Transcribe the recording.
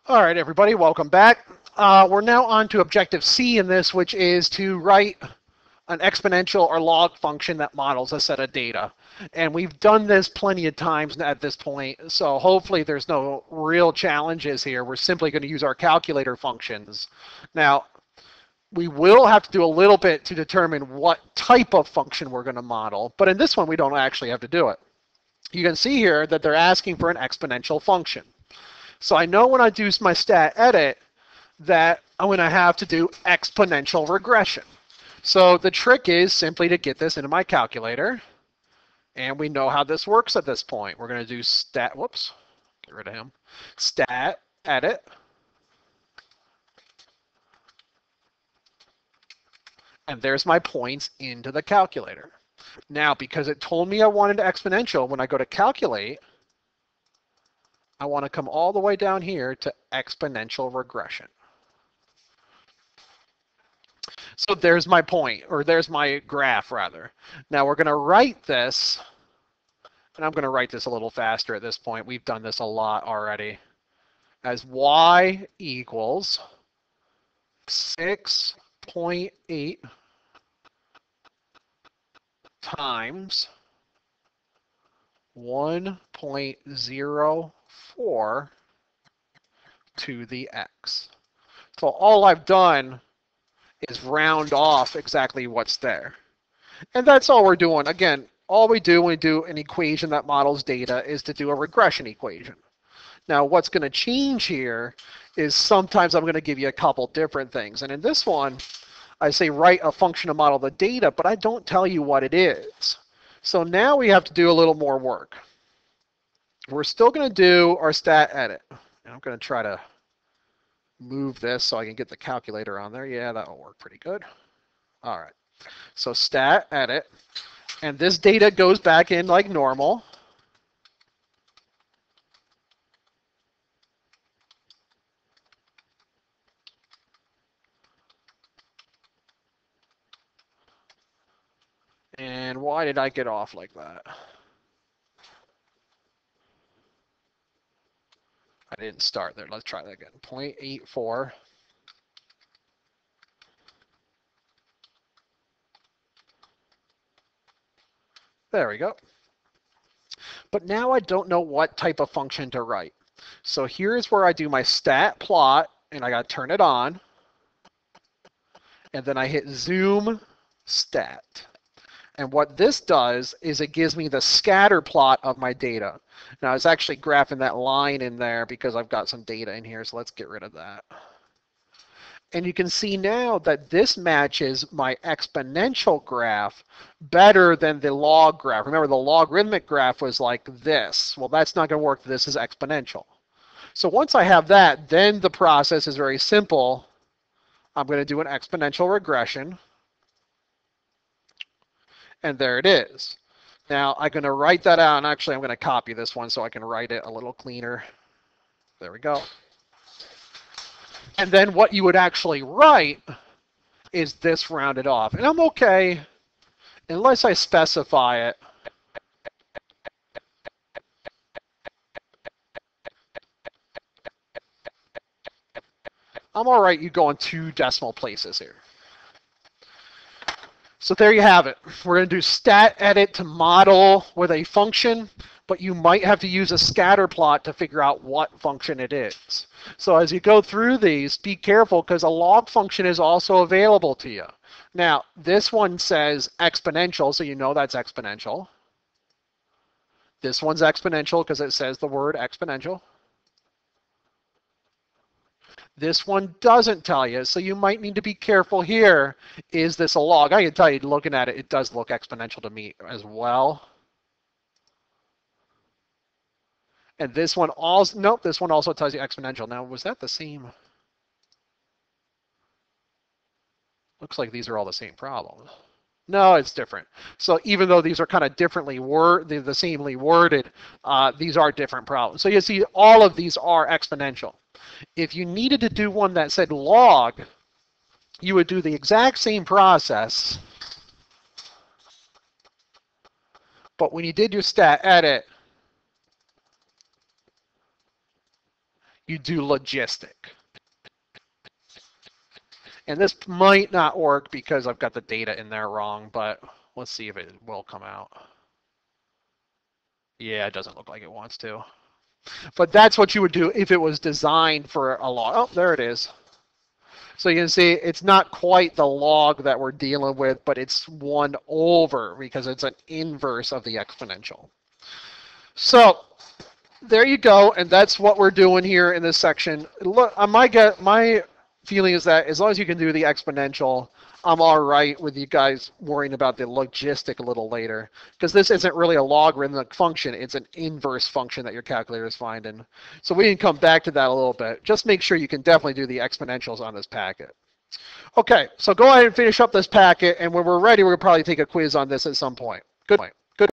All right, everybody, welcome back. We're now on to objective C in this, which is to write an exponential or log function that models a set of data. And we've done this plenty of times at this point, so hopefully there's no real challenges here. We're simply going to use our calculator functions. Now, we will have to do a little bit to determine what type of function we're going to model, but in this one we don't actually have to do it. You can see here that they're asking for an exponential function. So I know when I do my stat edit that I'm going to have to do exponential regression. So the trick is simply to get this into my calculator, and we know how this works at this point. We're going to do stat, whoops, get rid of him, stat edit, and there's my points into the calculator. Now, because it told me I wanted exponential, when I go to calculate, I want to come all the way down here to exponential regression. So there's my point, or there's my graph, rather. Now we're going to write this, and I'm going to write this a little faster at this point. We've done this a lot already, as y equals 6.8 times 1.04 to the x. So all I've done is round off exactly what's there. And that's all we're doing. Again, all we do when we do an equation that models data is to do a regression equation. Now, what's going to change here is sometimes I'm going to give you a couple different things. And in this one, I say write a function to model the data, but I don't tell you what it is. So now we have to do a little more work. We're still going to do our stat edit. And I'm going to try to move this so I can get the calculator on there. Yeah, that'll work pretty good. All right. So stat edit. And this data goes back in like normal. And why did I get off like that? I didn't start there. Let's try that again. 0.84. There we go. But now I don't know what type of function to write. So here's where I do my stat plot, and I got to turn it on. And then I hit zoom stat. And what this does is it gives me the scatter plot of my data. Now, I was actually graphing that line in there because I've got some data in here, so let's get rid of that. And you can see now that this matches my exponential graph better than the log graph. Remember, the logarithmic graph was like this. Well, that's not going to work. This is exponential. So once I have that, then the process is very simple. I'm going to do an exponential regression. And there it is. Now, I'm going to write that out. And actually, I'm going to copy this one so I can write it a little cleaner. There we go. And then what you would actually write is this rounded off. And I'm okay, unless I specify it. I'm all right, you go in 2 decimal places here. So there you have it. We're going to do stat edit to model with a function, but you might have to use a scatter plot to figure out what function it is. So as you go through these, be careful because a log function is also available to you. Now, this one says exponential, so you know that's exponential. This one's exponential because it says the word exponential. This one doesn't tell you, so you might need to be careful here. Is this a log? I can tell you, looking at it, it does look exponential to me as well. And this one also, nope, this one also tells you exponential. Now, was that the same? Looks like these are all the same problem. No, it's different. So even though these are kind of differently worded, the samely worded, these are different problems. So you see, all of these are exponential. If you needed to do one that said log, you would do the exact same process. But when you did your stat edit, you do logistic. And this might not work because I've got the data in there wrong, but let's see if it will come out. Yeah, it doesn't look like it wants to. But that's what you would do if it was designed for a log. Oh, there it is. So you can see it's not quite the log that we're dealing with, but it's 1 over because it's an inverse of the exponential. So there you go, and that's what we're doing here in this section. Look, my feeling is that as long as you can do the exponential, I'm all right with you guys worrying about the logistic a little later, because this isn't really a logarithmic function. It's an inverse function that your calculator is finding. So we can come back to that a little bit. Just make sure you can definitely do the exponentials on this packet. Okay, so go ahead and finish up this packet, and when we're ready, we'll probably take a quiz on this at some point. Good point.